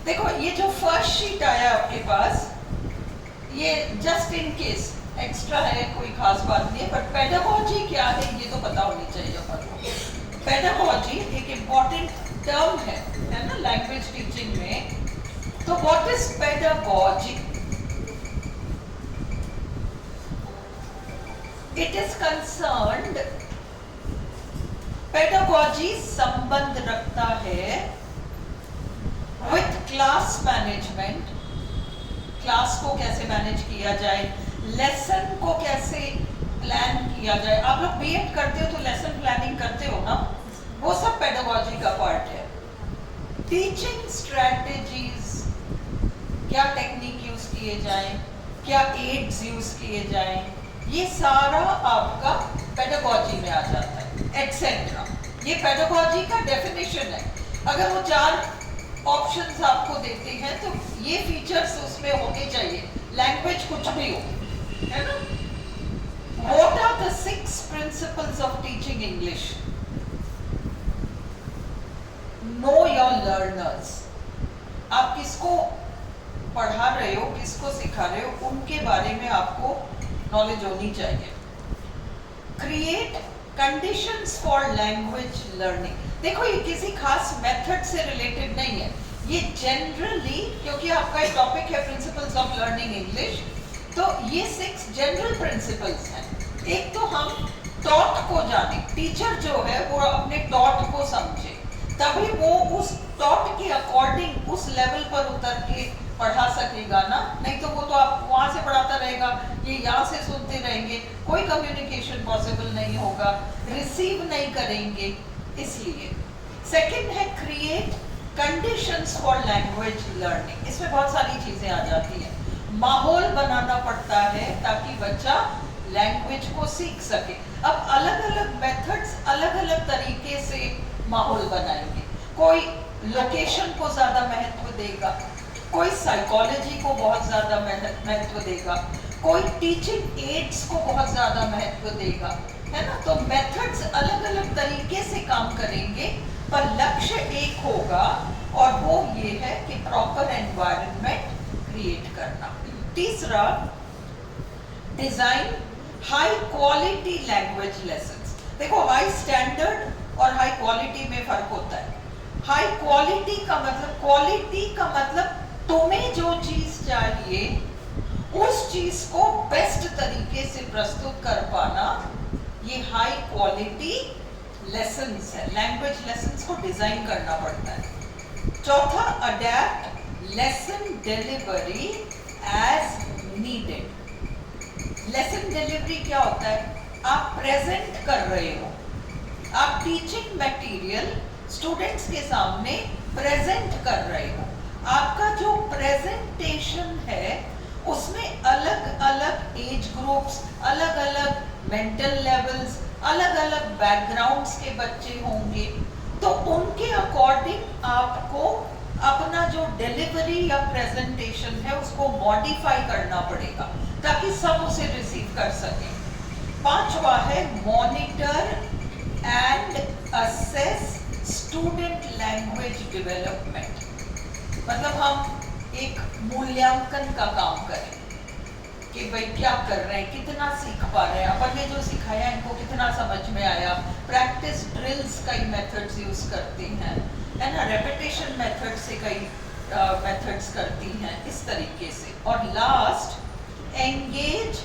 देखो ये जो फर्स्ट शीट आया आपके पास, ये जस्ट इन केस एक्स्ट्रा है, कोई खास बात नहीं है, बट पेडागोजी क्या है ये तो पता होनी चाहिए अपन को। पेडागोजी एक इम्पॉर्टेंट टर्म है ना लैंग्वेज टीचिंग में। तो what is pedagogy? It is concerned, pedagogy संबंध रखता है विथ क्लास मैनेजमेंट, क्लास को कैसे मैनेज किया जाए, लेसन को कैसे प्लान किया जाए। आप लोग बीएड करते हो तो लेसन प्लानिंग करते हो ना, वो सब पेडागोजी का पार्ट है। टीचिंग स्ट्रेटेजीज, क्या टेक्निक यूज किए जाए, क्या एड्स यूज किए जाए, ये सारा आपका पेडागोजी में आ जाता है, एटसेट्रा। ये पेडागोजी का डेफिनेशन है। अगर वो 4 ऑप्शंस आपको देते हैं तो ये फीचर्स उसमें होने चाहिए, लैंग्वेज कुछ भी हो, है ना। What are the 6 principles of teaching English? Know your learners. आप किसको पढ़ा रहे हो, किसको सिखा रहे हो, उनके बारे में आपको नॉलेज होनी चाहिए। Create conditions for language learning. देखो ये किसी खास मेथड से रिलेटेड नहीं है, ये जनरली, क्योंकि आपका एक टॉपिक है प्रिंसिपल्स ऑफ लर्निंग इंग्लिश, तो ये 6 जनरल प्रिंसिपल्स हैं। एक तो हम टॉट को जाने, टीचर जो है वो अपने टॉट को समझे, तभी वो उस टॉट के अकॉर्डिंग उस लेवल पर उतर के पढ़ा सकेगा ना, नहीं तो वो तो आप वहां से पढ़ाता रहेगा, ये यहाँ से सुनते रहेंगे, कोई कम्युनिकेशन पॉसिबल नहीं होगा, रिसीव नहीं करेंगे। इसलिए सेकंड है create conditions for language learning. इसमें बहुत सारी चीजें आ जाती हैं। माहौल बनाना पड़ता है ताकि बच्चा लैंग्वेज को सीख सके। अब अलग अलग मेथड्स अलग अलग तरीके से माहौल बनाएंगे। कोई लोकेशन को ज्यादा महत्व देगा, कोई साइकोलॉजी को बहुत ज्यादा महत्व देगा, कोई टीचिंग एड्स को बहुत ज्यादा महत्व देगा, है ना। तो मेथड्स अलग अलग तरीके से काम करेंगे, पर लक्ष्य एक होगा, और वो ये है कि प्रॉपर एनवायरनमेंट क्रिएट करना। तीसरा, design high quality language lessons. देखो हाई स्टैंडर्ड और हाई क्वालिटी में फर्क होता है। हाई क्वालिटी का मतलब, क्वालिटी का मतलब तुम्हें जो चीज चाहिए उस चीज को बेस्ट तरीके से प्रस्तुत कर पाना, ये हाई क्वालिटी लेसन्स है। लैंग्वेज लेसन्स को डिजाइन करना पड़ता है। चौथा, adapt lesson delivery as needed. Lesson delivery क्या होता है? आप प्रेजेंट कर रहे हो, आप टीचिंग मटेरियल स्टूडेंट्स के सामने प्रेजेंट कर रहे हो। आपका जो प्रेजेंटेशन है उसमें अलग अलग एज ग्रुप्स, अलग अलग मेंटल लेवल्स, अलग अलग बैकग्राउंड्स के बच्चे होंगे, तो उनके अकॉर्डिंग आपको अपना जो डिलीवरी या प्रेजेंटेशन है उसको मॉडिफाई करना पड़ेगा ताकि सब उसे रिसीव कर सकें। पांचवा है monitor and assess student language development. मतलब हम एक मूल्यांकन का काम करें कि भाई क्या कर रहे हैं, कितना सीख पा रहे हैं, अपन ने जो सिखाया इनको कितना समझ में आया। प्रैक्टिस ड्रिल्स कई मेथड्स यूज करती हैं, है ना, रेपिटेशन मेथड से कई मेथड्स करती हैं, इस तरीके से। और last, engage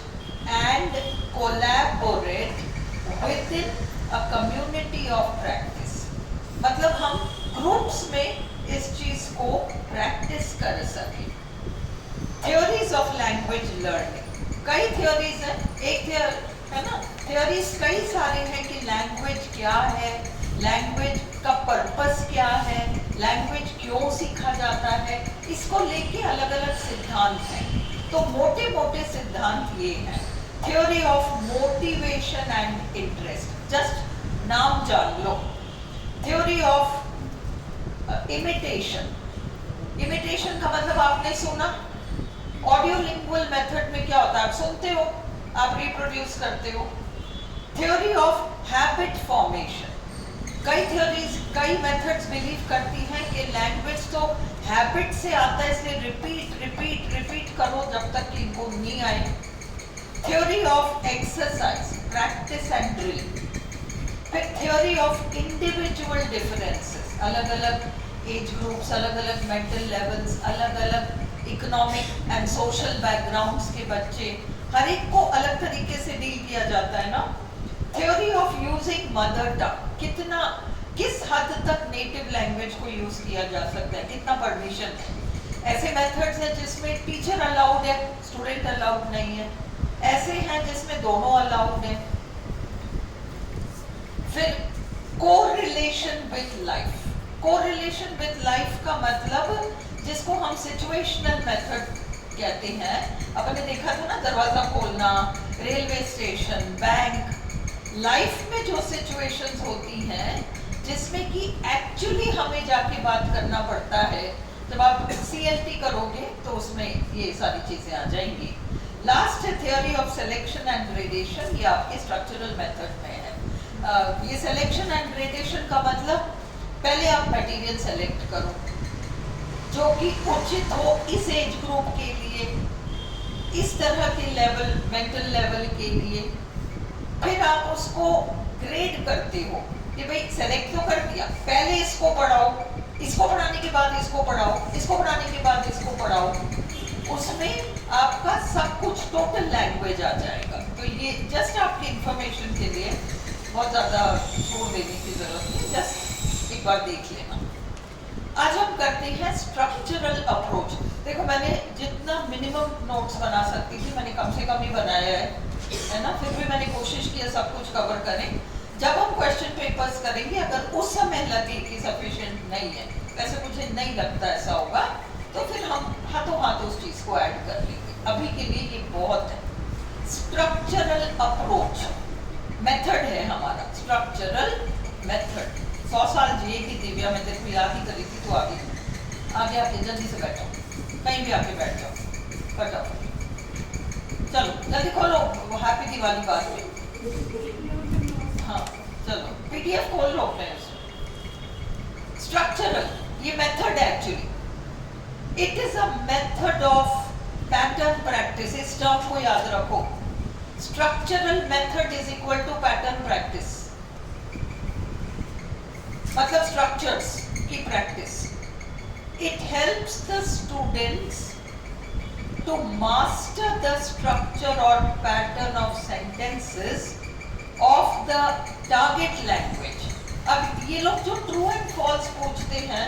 and collaborate with in a community of practice. मतलब हम ग्रुप्स में इस चीज को प्रैक्टिस कर सके। थ्योरीज ऑफ लैंग्वेज लर्निंग, कई थ्योरीज हैं, एक है ना, थ्योरीज कई सारे हैं कि लैंग्वेज क्या है, लैंग्वेज का पर्पस क्या है, लैंग्वेज क्यों सीखा जाता है, इसको लेके अलग अलग सिद्धांत हैं। तो मोटे मोटे सिद्धांत ये हैं। Theory of motivation and interest, just नाम जान लो। थ्योरी ऑफ इमिटेशन, इमिटेशन का मतलब आपने सुना, ऑडियो लिंगुअल मेथड में क्या होता है, आप सुनते हो, आप रिप्रोड्यूस करते हो। थ्योरी ऑफ हैबिट फॉर्मेशन, कई थ्योरीज, कई मेथड्स बिलीव करती हैं कि लैंग्वेज तो हैबिट से आता है, इसलिए रिपीट रिपीट रिपीट करो जब तक कि इनको नहीं आए। Theory of exercise, practice and drill. फिर थ्योरी ऑफ इंडिविजुअल डिफरेंसेस, अलग अलग एज ग्रुप्स, अलग अलग मेंटल लेवल्स, अलग अलग इकोनॉमिक एंड सोशल बैकग्राउंड्स के बच्चे, हर एक को अलग तरीके से डील किया जाता है ना। Theory of using mother tongue, कितना किस हद तक नेटिव लैंग्वेज को यूज किया जा सकता है, कितना परमिशन है। ऐसे मेथड्स हैं जिसमें टीचर अलाउड है, स्टूडेंट अलाउड नहीं है। ऐसे हैं जिसमें दोनों अलाउड है। फिर correlation with life. Correlation with life का मतलब जिसको हम सिचुएशनल मेथड कहते हैं। अपन ने देखा था ना, दरवाजा खोलना, रेलवे स्टेशन, बैंक। लाइफ में जो सिचुएशंस होती हैं जिसमें कि एक्चुअली हमें जाके बात करना पड़ता है, जब आप CLT करोगे तो उसमें ये सारी चीजें आ जाएंगी। लास्ट है theory of selection and gradation, ये आपके स्ट्रक्चरल मेथड में है। ये सिलेक्शन एंड ग्रेडेशन का मतलब पहले आप मटेरियल सेलेक्ट करो जो कि उचित हो इस एज ग्रुप के लिए, इस तरह के लेवल, मेंटल लेवल के लिए। फिर आप उसको ग्रेड करते हो कि भाई सेलेक्ट तो कर दिया, पहले इसको पढ़ाओ, इसको पढ़ाने के बाद इसको पढ़ाओ, इसको पढ़ाने के बाद इसको पढ़ाओ। उसमें आपका सब कुछ टोटल लैंग्वेज आ जाएगा। तो ये जस्ट आपकी इंफॉर्मेशन के लिए, बहुत ज़्यादा जोर देने की जरूरत नहीं, जस्ट एक बार देख लेना। आज हम करते हैं स्ट्रक्चरल अप्रोच। देखो मैंने जितना मिनिमम नोट्स बना सकती थी मैंने कम से कम ही बनाया है ना। फिर भी मैंने कोशिश की सब कुछ कवर करें। जब हम क्वेश्चन पेपर्स करेंगे, अगर उस समय लगे कि सफिशिएंट नहीं है, वैसे मुझे नहीं लगता ऐसा होगा, तो फिर हम हाथों हाथ उस चीज को ऐड कर लेंगे। अभी के लिए ये बहुत है। स्ट्रक्चरल अप्रोच मेथड है हमारा, स्ट्रक्चरल मेथड। 100 साल जिए की दिव्या, मैं तेरे को याद ही करी थी, तो आगे आके जल्दी से बैठो, कहीं भी आके बैठ जाओ, फटाफट। चलो जल्दी खोलो, हैप्पी दिवाली बाद में। हाँ चलो PDF खोल लो अपने। स्ट्रक्चरल, ये मेथड है actually. It is a method of pattern practice. इस टर्म को याद रखो। Structural method is equal to pattern practice, मतलब स्ट्रक्चर्स की practice. It helps the students to master the structure or pattern of sentences of the target language. अब ये लोग जो true and false पूछते हैं,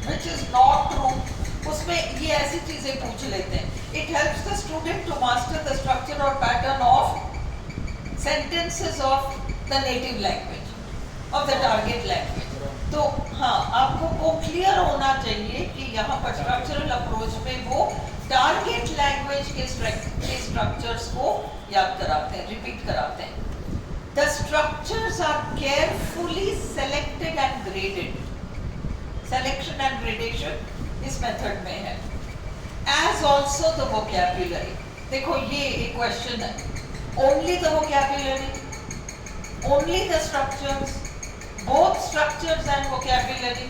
which is not true, उसमें ये ऐसी चीजें पूछ लेते हैं। It helps the student to master the structure or pattern of sentences of the native language, of the target language. तो हाँ, आपको वो क्लियर होना चाहिए कि यहाँ पर स्ट्रक्चरल अप्रोच में वो टारगेट लैंग्वेज के स्ट्रक्चर्स को याद कराते हैं, रिपीट कराते हैं। The structures are carefully selected and graded. Selection and gradation इस मेथड में है। As also the vocabulary. देखो ये एक क्वेश्चन है, only the vocabulary, only the structures, both structures and vocabulary.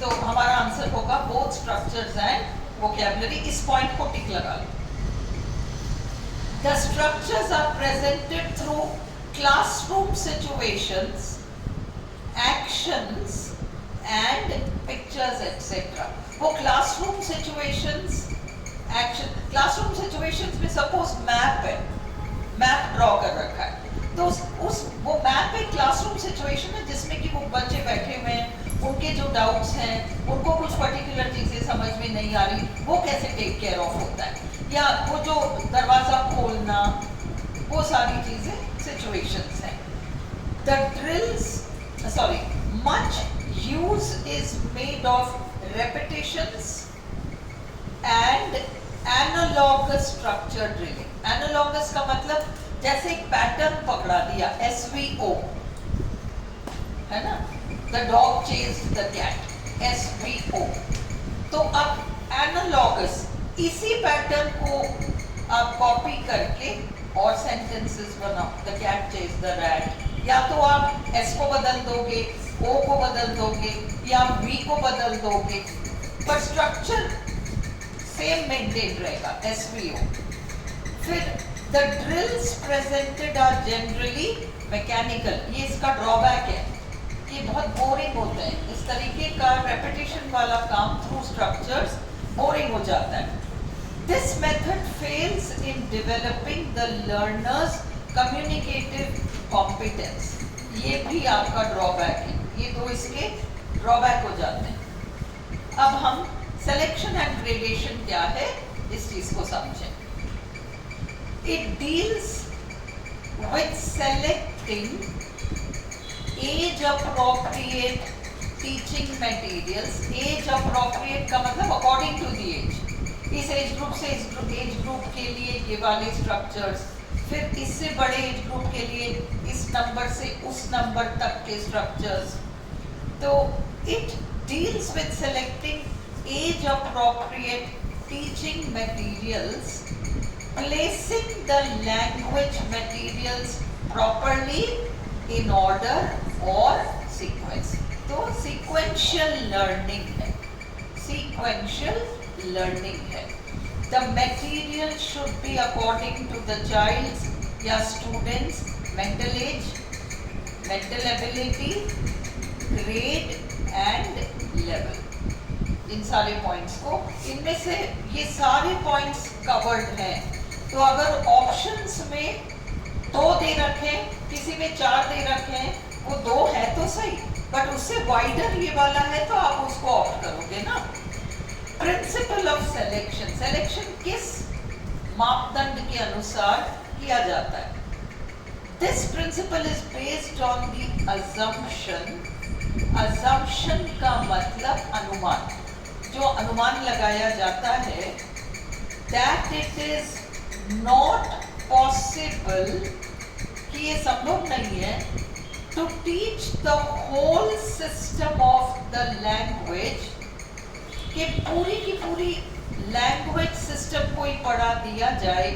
तो हमारा आंसर होगा बोथ स्ट्रक्चर्स एंड वोकैब्युलरी। इस पॉइंट को टिक लगा लो। The structures are presented through classroom situations, actions and pictures etc. वो classroom situations, action, classroom situations में suppose map है, मैप ड्रॉ कर रखा है, तो उस वो मैप एक क्लासरूम सिचुएशन है जिसमें कि वो बच्चे बैठे हुए हैं, उनके जो डाउट्स हैं, उनको कुछ पर्टिकुलर चीजें समझ में नहीं आ रही, वो कैसे टेक केयर ऑफ होता है, या वो जो दरवाजा खोलना, वो सारी चीजें सिचुएशंस हैं। The drills, sorry, much use is made of repetitions and analogous structure drilling. Analogous का मतलब जैसे एक पैटर्न पकड़ा दिया, SVO है ना, the dog chased the cat, SVO। तो अब एनालॉगस, इसी पैटर्न को आप कॉपी करके और सेंटेंसेस बनाओ। The cat chased the rat, या तो आप S को बदल दोगे, O को बदल दोगे या V को बदल दोगे, पर स्ट्रक्चर सेम मेंटेन रहेगा, SVO। फिर the drills presented are generally mechanical, ये इसका ड्रॉबैक है, ये बहुत बोरिंग होते हैं, इस तरीके का रेपिटेशन वाला काम थ्रू स्ट्रक्चर्स बोरिंग हो जाता है। This method fails in developing the learner's communicative competence, ये भी आपका ड्रॉबैक है, ये दो इसके ड्रॉबैक हो जाते हैं। अब हम सिलेक्शन एंड ग्रेडेशन क्या है इस चीज को समझें। It deals with selecting age appropriate teaching materials, age appropriate का मतलब according to the age, इस एज ग्रुप से इस एज ग्रुप के लिए ये वाले स्ट्रक्चर्स, फिर इससे बड़े एज ग्रुप के लिए इस नंबर से उस नंबर तक के स्ट्रक्चर्स। तो it deals with selecting age appropriate teaching materials, placing the language materials properly in order or sequence। तो sequential learning है, sequential learning है। The material should be according to the child's या student's mental age, mental ability, grade and level। इन सारे points को, इनमें से ये सारे पॉइंट्स कवर्ड हैं। तो अगर ऑप्शंस में 2 दे रखे, किसी में 4 दे रखे हैं, वो 2 है तो सही, बट उससे वाइडर ये वाला है तो आप उसको ऑप्ट करोगे ना। प्रिंसिपल ऑफ सिलेक्शन, सिलेक्शन किस मापदंड के अनुसार किया जाता है? This principle is based on the assumption, assumption का मतलब अनुमान, जो अनुमान लगाया जाता है, that it is not possible, कि ये संभव नहीं है, to teach the whole system of the language, कि पूरी की पूरी लैंग्वेज सिस्टम को ही पढ़ा दिया जाए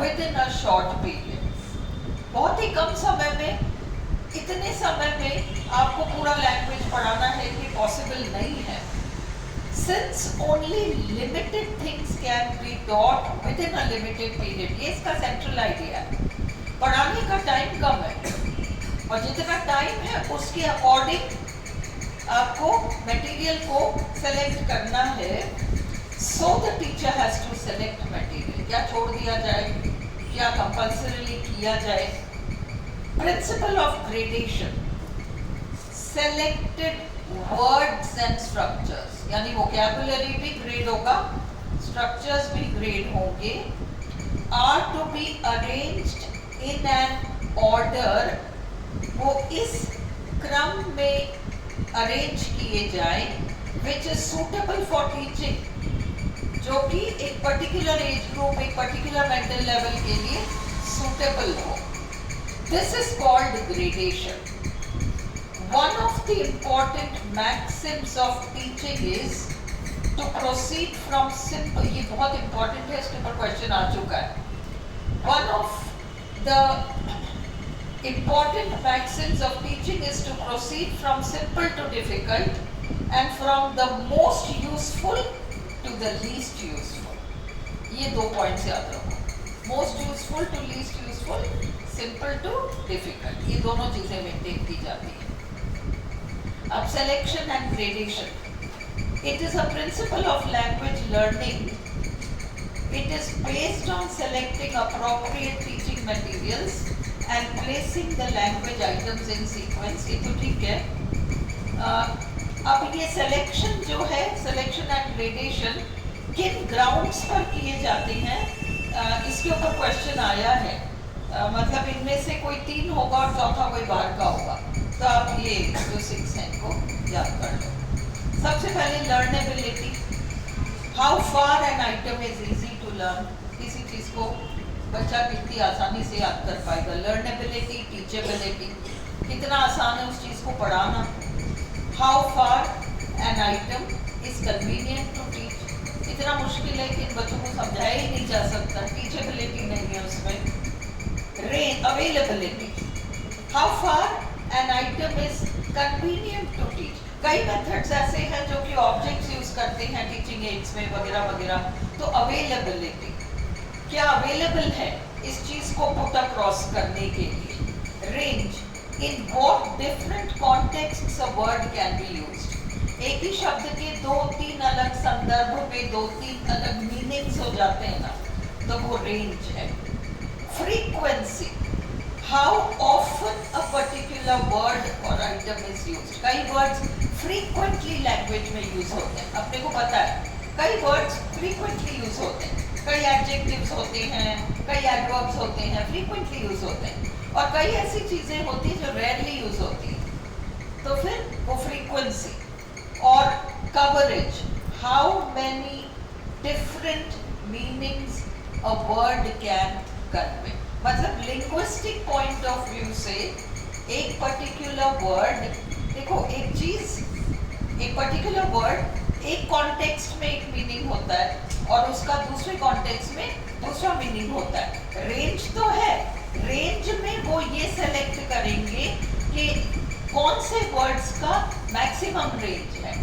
within a short period, बहुत ही कम समय में, इतने समय में आपको पूरा लैंग्वेज पढ़ाना है, ये पॉसिबल नहीं है। Since only limited things can be taught within a limited period, ये इसका सेंट्रल आइडिया है। पढ़ाने का टाइम कम है और जितना टाइम है उसके अकॉर्डिंग आपको मटेरियल को सेलेक्ट करना है। So the teacher has to select material, क्या छोड़ दिया जाए, क्या कंपल्सरीली किया जाए। Principle of gradation, selected words and structures, यानी वोकैबुलरी भी ग्रेड होगा, स्ट्रक्चर्स भी ग्रेड होंगे, are to be arranged in an order, वो इस क्रम में अरेंज किए जाएं, which is suitable for teaching, जो कि एक पर्टिकुलर एज ग्रुप, एक पर्टिकुलर मेंटल लेवल के लिए सूटेबल हो। This is called gradation. One of the important maxims of teaching is to proceed from simple, ये बहुत important है, इसके ऊपर क्वेश्चन आ चुका है। One of the important maxims of teaching is to proceed from simple to difficult and from the most useful to the least useful। ये 2 points याद रखो, most useful to least useful, simple to difficult, ये दोनों चीजें maintain की जाती है। अब selection and gradation, it is a principle of language learning, it is based on selecting appropriate teaching materials and placing the language items in sequence। ये तो ठीक है। अब ये selection जो है, selection and gradation किन grounds पर किए जाते हैं, इसके ऊपर क्वेश्चन आया है। मतलब इनमें से कोई 3 होगा और चौथा कोई बाहर का होगा, तो आप ये जो 6 हैं को याद कर लो। सबसे पहले learnability, how far an item is easy to learn, किसी चीज को बच्चा कितनी आसानी से याद कर पाएगा। लर्नेबिलिटी, टीचेबिलिटी, कितना आसान है उस चीज को पढ़ाना। How far an item is convenient to teach, इतना मुश्किल है कि इन बच्चों को समझाया ही नहीं जा सकता, टीचेबिलिटी नहीं है उसमें। Availability, how far an item is convenient to teach. कई मेथड्स ऐसे हैं जो कि ऑब्जेक्ट्स यूज करते हैं टीचिंग एड्स में वगैरह वगैरह. तो अवेलेबिलिटी, क्या अवेलेबल है इस चीज को पुट अक्रॉस करने के लिए. Range, in what different contexts a word can be used. एक ही शब्द के 2-3 अलग संदर्भ पे 2-3 अलग मीनिंग्स हो जाते हैं ना, तो वो रेंज है. Frequency, how often a particular word और आइटम इज यूज्ड. कई वर्ड्स फ्रीक्वेंटली लैंग्वेज में यूज होते हैं, अपने को पता है. कई वर्ड्स फ्रीक्वेंटली यूज होते हैं, कई एडजेक्टिव्स होते हैं, कई एडवर्ब्स होते हैं, फ्रीक्वेंटली यूज होते हैं. और कई ऐसी चीजें होती हैं जो रेयरली यूज होती हैं, तो फिर वो फ्रीक्वेंसी. और coverage, how many different meanings a word can convey. मतलब लिंग्विस्टिक पॉइंट ऑफ व्यू से एक पर्टिकुलर वर्ड, देखो एक चीज, एक पर्टिकुलर वर्ड एक कॉन्टेक्स्ट में एक मीनिंग होता है और उसका दूसरे कॉन्टेक्स्ट में दूसरा मीनिंग होता है. रेंज तो है, रेंज में वो ये सेलेक्ट करेंगे कि कौन से वर्ड्स का मैक्सिमम रेंज है.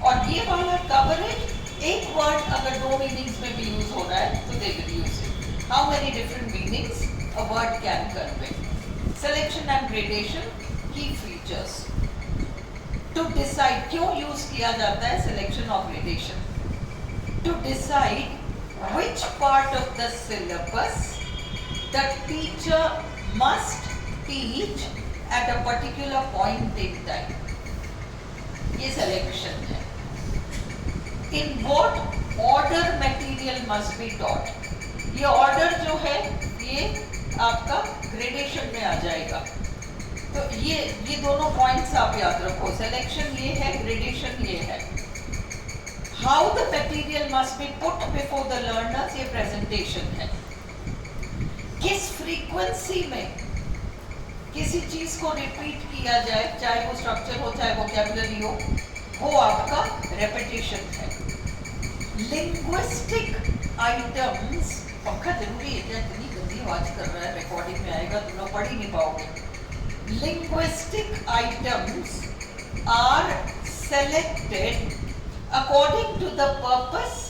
और ये वाला कवरेज, एक वर्ड अगर 2 मीनिंग्स में भी यूज हो रहा है तो they will use it. How many different meanings a word can convey. Selection and gradation, key features. To decide, क्यों यूज किया जाता है सिलेक्शन और gradation. To decide which part of the syllabus the teacher must teach at a particular point in time. ये selection है. In what order material must be taught. ये order जो है ये आपका ग्रेडेशन में आ जाएगा. तो ये दोनों पॉइंट्स आप याद रखो. सिलेक्शन ये है, ग्रेडेशन ये है. How the material must be put before the learners, ये प्रेजेंटेशन है. किस फ्रीक्वेंसी में किसी चीज को रिपीट किया जाए, चाहे वो स्ट्रक्चर हो चाहे वोकैबुलरी हो, वो आपका रेपिटेशन है. लिंग्विस्टिक आइटम्स, पंखा जरूरी है क्या, इतनी गंदी आवाज कर रहा है, रिकॉर्डिंग में आएगा तुम लोग पढ़ ही नहीं पाओगे. Linguistic items are selected according to the purpose,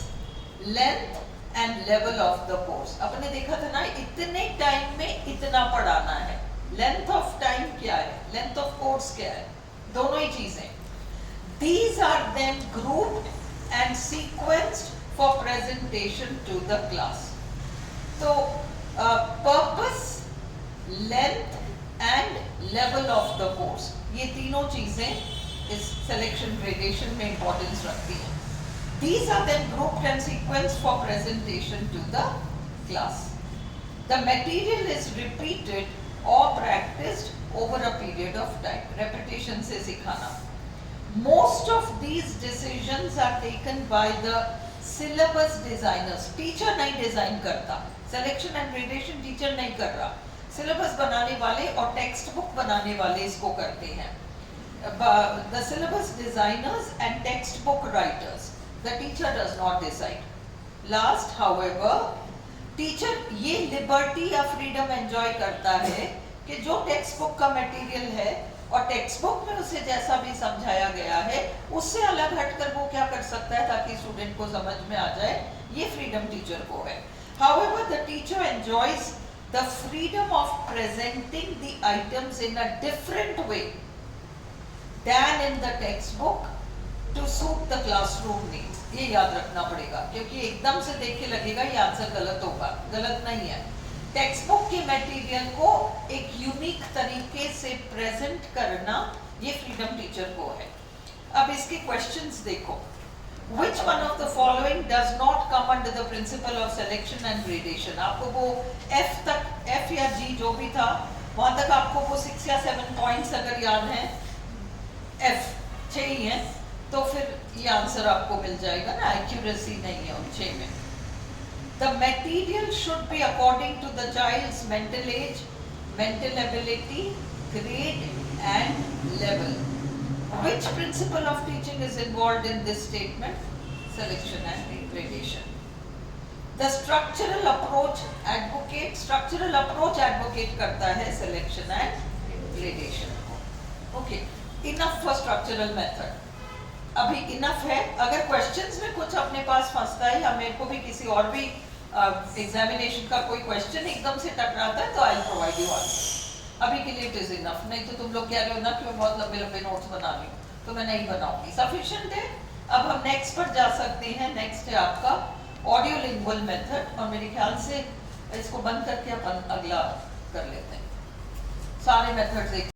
length and level of the course. अपने देखा था ना, इतने टाइम में इतना पढ़ाना है. लेंथ ऑफ टाइम क्या है, लेंथ ऑफ कोर्स क्या है, दोनों ही चीजें. These are then grouped and sequenced for presentation to the class. So purpose, length and level of the course, ये तीनों चीजें इस selection gradation में importance रखती हैं. These are then grouped and sequenced for presentation to the class. The material is repeated or practiced over a period of time. Repetition से सिखाना. Most of these decisions are taken by the syllabus designers. Teacher नहीं design करता. Selection and gradation teacher नहीं कर रहा. Syllabus बनाने वाले और text book बनाने वाले इसको करते हैं. The syllabus designers and text book writers. The teacher does not decide. Last, however, teacher ये लिबर्टी या फ्रीडम एंजॉय करता है कि जो टेक्स्ट बुक का मटेरियल है और टेक्स्ट बुक में उसे जैसा भी समझाया गया है उससे अलग हटकर वो क्या कर सकता है ताकि स्टूडेंट को समझ में आ जाए, ये फ्रीडम टीचर को है. However, the teacher enjoys the freedom of presenting the items in a different way than in the textbook to suit the classroom needs. ये याद रखना पड़ेगा क्योंकि एकदम से देख के लगेगा ये आंसर गलत होगा. गलत नहीं है. टेक्स्ट बुक के मटेरियल को एक यूनिक तरीके से प्रेजेंट करना ये फ्रीडम टीचर को है. अब इसके क्वेश्चंस देखो. Which one of the following does not come under the principle of selection and gradation? आपको वो F तक, F या G जो भी था वहां तक आपको वो 6 या 7 पॉइंट्स अगर याद हैं, F 6 ही हैं, तो फिर ये आंसर आपको मिल जाएगा ना. एक्यूरेसी नहीं है उन 6 में. The material should be according to the child's mental age, mental ability, grade and level. Which principle of teaching is involved in this statement? Selection and gradation. The structural approach advocate करता है selection and gradation को. Okay. Enough for structural method. अभी enough है। अगर questions में कुछ अपने पास फंसता है या मेरे को भी किसी और भी एग्जामिनेशन का कोई क्वेश्चन एकदम से टकराता है तो आई प्रोवाइड यू आंसर। अभी के लिए इट इज इनफ, नहीं तो तुम लोग कह रहे हो ना कि मैं बहुत लंबे लंबे नोट्स बना रही हूँ, तो मैं नहीं बनाऊंगी। सफिशिएंट है। अब हम नेक्स्ट पर जा सकते हैं। नेक्स्ट है आपका ऑडियो लिंगुअल मेथड, और मेरे ख्याल से इसको बंद करके अपन अगला कर लेते हैं। सारे मेथड्स एक